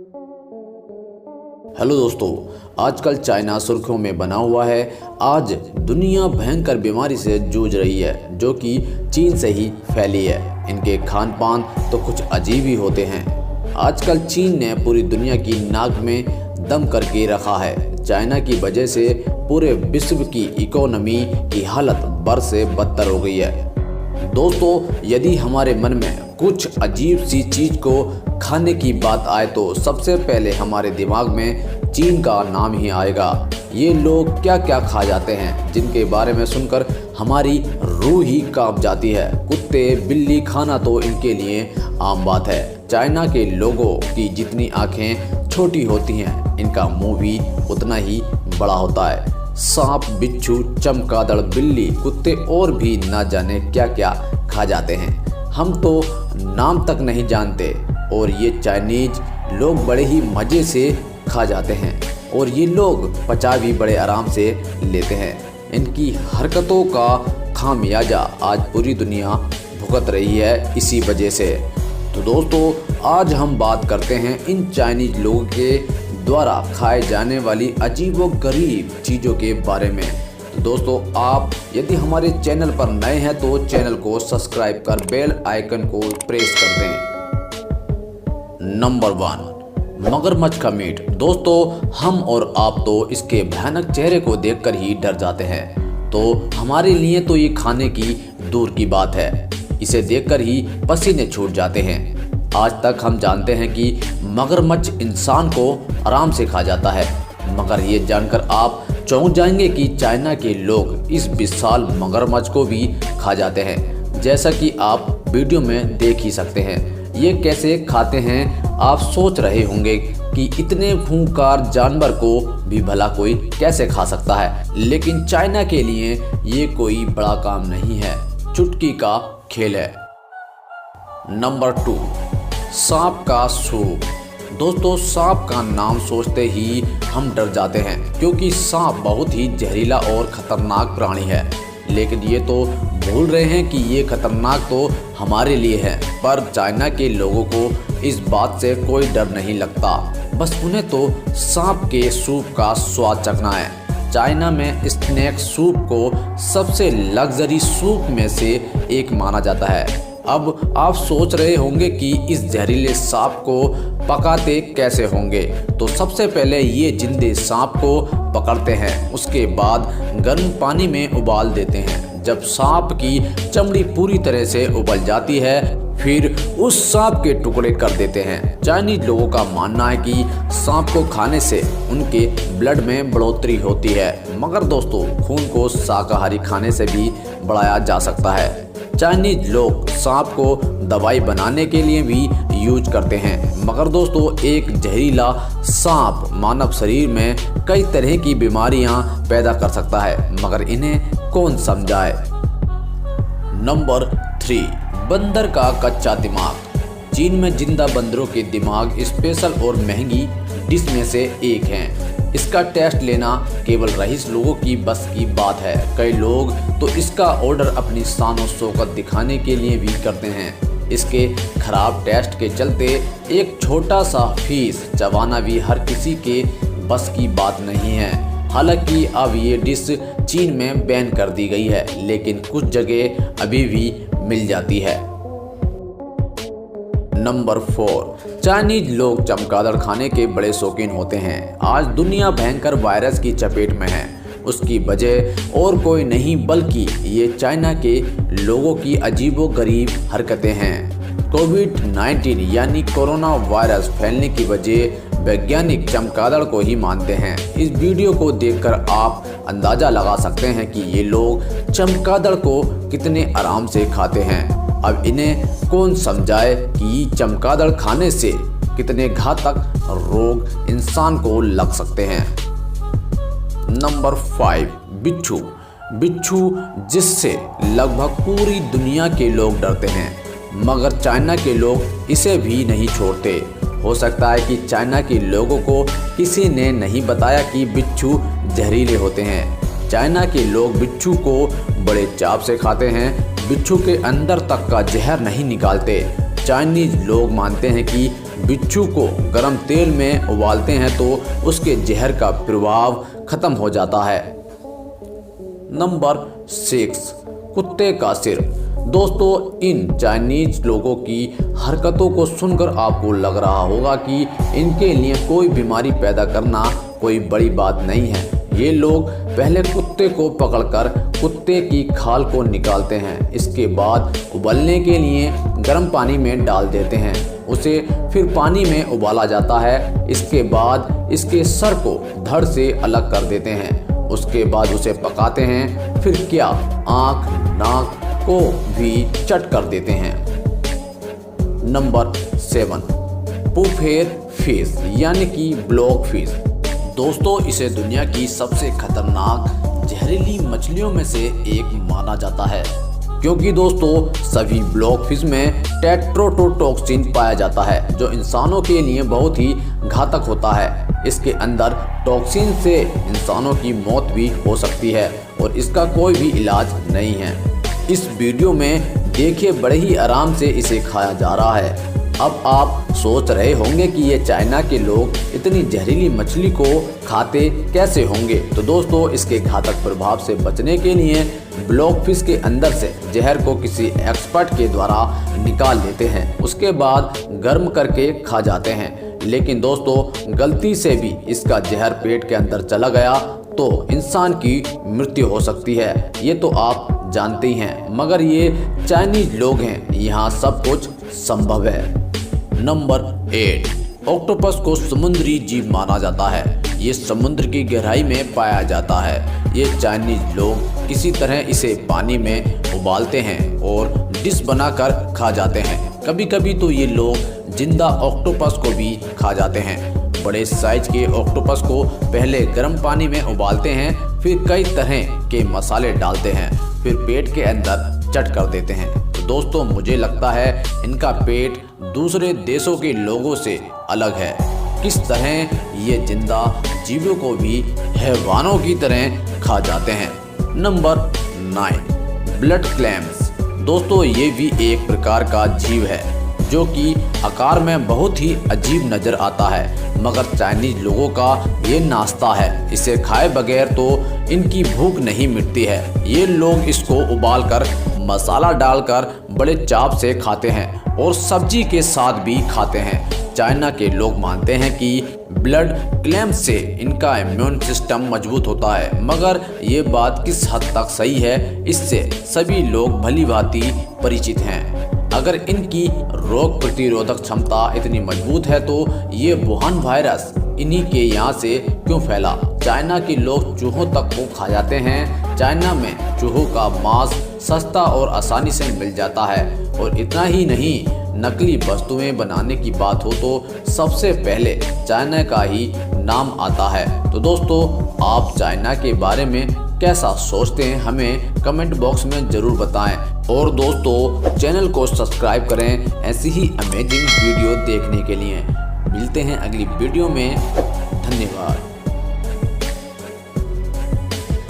Hello दोस्तों, आजकल China सुर्खियों में बना हुआ है। आज दुनिया भयंकर बीमारी से जूझ रही है जो कि चीन से ही फैली है। इनके खान पान तो कुछ अजीब ही होते हैं। आजकल चीन ने पूरी दुनिया की नाक में दम करके रखा है। चाइना की वजह से पूरे विश्व की इकोनॉमी की हालत बद से बदतर हो गई है। दोस्तों, यदि हमारे मन में कुछ अजीब सी चीज़ को खाने की बात आए तो सबसे पहले हमारे दिमाग में चीन का नाम ही आएगा। ये लोग क्या क्या खा जाते हैं जिनके बारे में सुनकर हमारी रूह ही कांप जाती है। कुत्ते बिल्ली खाना तो इनके लिए आम बात है। चाइना के लोगों की जितनी आंखें छोटी होती हैं, इनका मुंह भी उतना ही बड़ा होता है। सांप, बिच्छू, चमगादड़, बिल्ली, कुत्ते और भी ना जाने क्या क्या खा जाते हैं। हम तो नाम तक नहीं जानते और ये चाइनीज लोग बड़े ही मज़े से खा जाते हैं और ये लोग पचा भी बड़े आराम से लेते हैं। इनकी हरकतों का खामियाजा आज पूरी दुनिया भुगत रही है इसी वजह से। तो दोस्तों, आज हम बात करते हैं इन चाइनीज लोगों के द्वारा खाए जाने वाली अजीबोगरीब चीज़ों के बारे में। तो दोस्तों, आप यदि हमारे चैनल पर नए हैं तो चैनल को सब्सक्राइब कर बेल आइकन को प्रेस कर दें। नंबर 1, मगरमच्छ का मीट। दोस्तों, हम और आप तो इसके भयानक चेहरे को देखकर ही डर जाते हैं, तो हमारे लिए तो ये खाने की दूर की बात है। इसे देखकर ही पसीने छूट जाते हैं। आज तक हम जानते हैं कि मगरमच्छ इंसान को आराम से खा जाता है, मगर ये जानकर आप चौंक जाएंगे कि चाइना के लोग इस विशाल मगरमच्छ को भी खा जाते हैं, जैसा कि आप वीडियो में देख ही सकते हैं। ये कैसे खाते हैं आप सोच रहे होंगे कि इतने खूंखार जानवर को भी भला कोई कैसे खा सकता है, लेकिन चाइना के लिए ये कोई बड़ा काम नहीं है, चुटकी का खेल है। नंबर 2, सांप का सूप। दोस्तों, सांप का नाम सोचते ही हम डर जाते हैं क्योंकि सांप बहुत ही जहरीला और खतरनाक प्राणी है। लेकिन ये तो भूल रहे हैं कि ये खतरनाक तो हमारे लिए है, पर चाइना के लोगों को इस बात से कोई डर नहीं लगता। बस उन्हें तो सांप के सूप का स्वाद चखना है। चाइना में स्नेक सूप को सबसे लग्जरी सूप में से एक माना जाता है। अब आप सोच रहे होंगे कि इस जहरीले सांप को पकाते कैसे होंगे। तो सबसे पहले ये जिंदे सांप को पकड़ते हैं, उसके बाद गर्म पानी में उबाल देते हैं। जब सांप की चमड़ी पूरी तरह से उबल जाती है, फिर उस सांप के टुकड़े कर देते हैं। चाइनीज लोगों का मानना है कि सांप को खाने से उनके ब्लड में बढ़ोतरी होती है, मगर दोस्तों, खून को शाकाहारी खाने से भी बढ़ाया जा सकता है। चाइनीज लोग सांप को दवाई बनाने के लिए भी यूज करते हैं, मगर दोस्तों, एक जहरीला सांप मानव शरीर में कई तरह की बीमारियां पैदा कर सकता है, मगर इन्हें कौन समझाए। नंबर 3, बंदर का कच्चा दिमाग। चीन में जिंदा बंदरों के दिमाग स्पेशल और महंगी डिश में से एक हैं। इसका टेस्ट लेना केवल रईस लोगों की बस की बात है। कई लोग तो इसका ऑर्डर अपनी शान और शौकत दिखाने के लिए भी करते हैं। इसके खराब टेस्ट के चलते एक छोटा सा पीस चबाना भी हर किसी के बस की बात नहीं है। हालांकि अब ये डिश चीन में बैन कर दी गई है, लेकिन कुछ जगह अभी भी मिल जाती है। नंबर 4, चाइनीज लोग चमगादड़ खाने के बड़े शौकीन होते हैं। आज दुनिया भयंकर वायरस की चपेट में है। उसकी वजह और कोई नहीं बल्कि ये चाइना के लोगों की अजीबोगरीब हरकतें हैं। कोविड-19 यानी कोरोना वायरस फैलने की वजह वैज्ञानिक चमगादड़ को ही मानते हैं। इस वीडियो को देखकर आप अंदाज़ा लगा सकते हैं कि ये लोग चमगादड़ को कितने आराम से खाते हैं। अब इन्हें कौन समझाए कि चमगादड़ खाने से कितने घातक रोग इंसान को लग सकते हैं। नंबर 5, बिच्छू। बिच्छू जिससे लगभग पूरी दुनिया के लोग डरते हैं, मगर चाइना के लोग इसे भी नहीं छोड़ते। हो सकता है कि चाइना के लोगों को किसी ने नहीं बताया कि बिच्छू जहरीले होते हैं। चाइना के लोग बिच्छू को बड़े चाव से खाते हैं। बिच्छू के अंदर तक का जहर नहीं निकालते। चाइनीज लोग मानते हैं कि बिच्छू को गर्म तेल में उबालते हैं तो उसके जहर का प्रभाव खत्म हो जाता है। नंबर 6, कुत्ते का सिर। दोस्तों, इन चाइनीज लोगों की हरकतों को सुनकर आपको लग रहा होगा कि इनके लिए कोई बीमारी पैदा करना कोई बड़ी बात नहीं है। ये लोग पहले कुत्ते को पकड़कर कुत्ते की खाल को निकालते हैं, इसके बाद उबलने के लिए गर्म पानी में डाल देते हैं। उसे फिर पानी में उबाला जाता है। इसके बाद इसके सर को धड़ से अलग कर देते हैं। उसके बाद उसे पकाते हैं। फिर क्या, आँख नाक को भी चट कर देते हैं। नंबर 7, पुफेर फिश यानी कि ब्लॉक फिश। दोस्तों, इसे दुनिया की सबसे खतरनाक जहरीली मछलियों में से एक माना जाता है, क्योंकि दोस्तों सभी ब्लॉक फिश में टेट्रोडोटॉक्सिन पाया जाता है, जो इंसानों के लिए बहुत ही घातक होता है। इसके अंदर टॉक्सिन से इंसानों की मौत भी हो सकती है और इसका कोई भी इलाज नहीं है। इस वीडियो में देखिए, बड़े ही आराम से इसे खाया जा रहा है। अब आप सोच रहे होंगे कि ये चाइना के लोग इतनी जहरीली मछली को खाते कैसे होंगे। तो दोस्तों, इसके घातक प्रभाव से बचने के लिए ब्लॉक फिश के अंदर से जहर को किसी एक्सपर्ट के द्वारा निकाल लेते हैं। उसके बाद गर्म करके खा जाते हैं। लेकिन दोस्तों, गलती से भी इसका जहर पेट के अंदर चला गया तो इंसान की मृत्यु हो सकती है। ये तो आप जानते ही हैं, मगर ये चाइनीज लोग हैं, यहाँ सब कुछ संभव है। नंबर 8, ऑक्टोपस को समुद्री जीव माना जाता है। ये समुद्र की गहराई में पाया जाता है। ये चाइनीज लोग किसी तरह इसे पानी में उबालते हैं और डिश बनाकर खा जाते हैं। कभी कभी तो ये लोग जिंदा ऑक्टोपस को भी खा जाते हैं। बड़े साइज के ऑक्टोपस को पहले गर्म पानी में उबालते हैं, फिर कई तरह के मसाले डालते हैं, फिर पेट के अंदर चट कर देते हैं। तो दोस्तों, मुझे लगता है इनका पेट दूसरे देशों के लोगों से अलग है। किस तरह ये जिंदा जीवों को भी हैवानों की तरह खा जाते हैं। Number 9, blood clams. दोस्तों, ये भी एक प्रकार का जीव है जो कि आकार में बहुत ही अजीब नज़र आता है, मगर चाइनीज लोगों का ये नाश्ता है। इसे खाए बगैर तो इनकी भूख नहीं मिटती है। ये लोग इसको उबालकर मसाला डालकर बड़े चाव से खाते हैं और सब्जी के साथ भी खाते हैं। चाइना के लोग मानते हैं कि ब्लड क्लैम्प से इनका इम्यून सिस्टम मजबूत होता है, मगर ये बात किस हद तक सही है, इससे सभी लोग भली भांति परिचित हैं। अगर इनकी रोग प्रतिरोधक क्षमता इतनी मजबूत है तो ये वुहान वायरस इन्हीं के यहाँ से क्यों फैला। चाइना के लोग चूहों तक को खा जाते हैं। चाइना में चूहों का मांस सस्ता और आसानी से मिल जाता है। और इतना ही नहीं, नकली वस्तुएं बनाने की बात हो तो सबसे पहले चाइना का ही नाम आता है। तो दोस्तों, आप चाइना के बारे में कैसा सोचते हैं, हमें कमेंट बॉक्स में ज़रूर बताएं। और दोस्तों, चैनल को सब्सक्राइब करें ऐसी ही अमेजिंग वीडियो देखने के लिए। मिलते हैं अगली वीडियो में। धन्यवाद।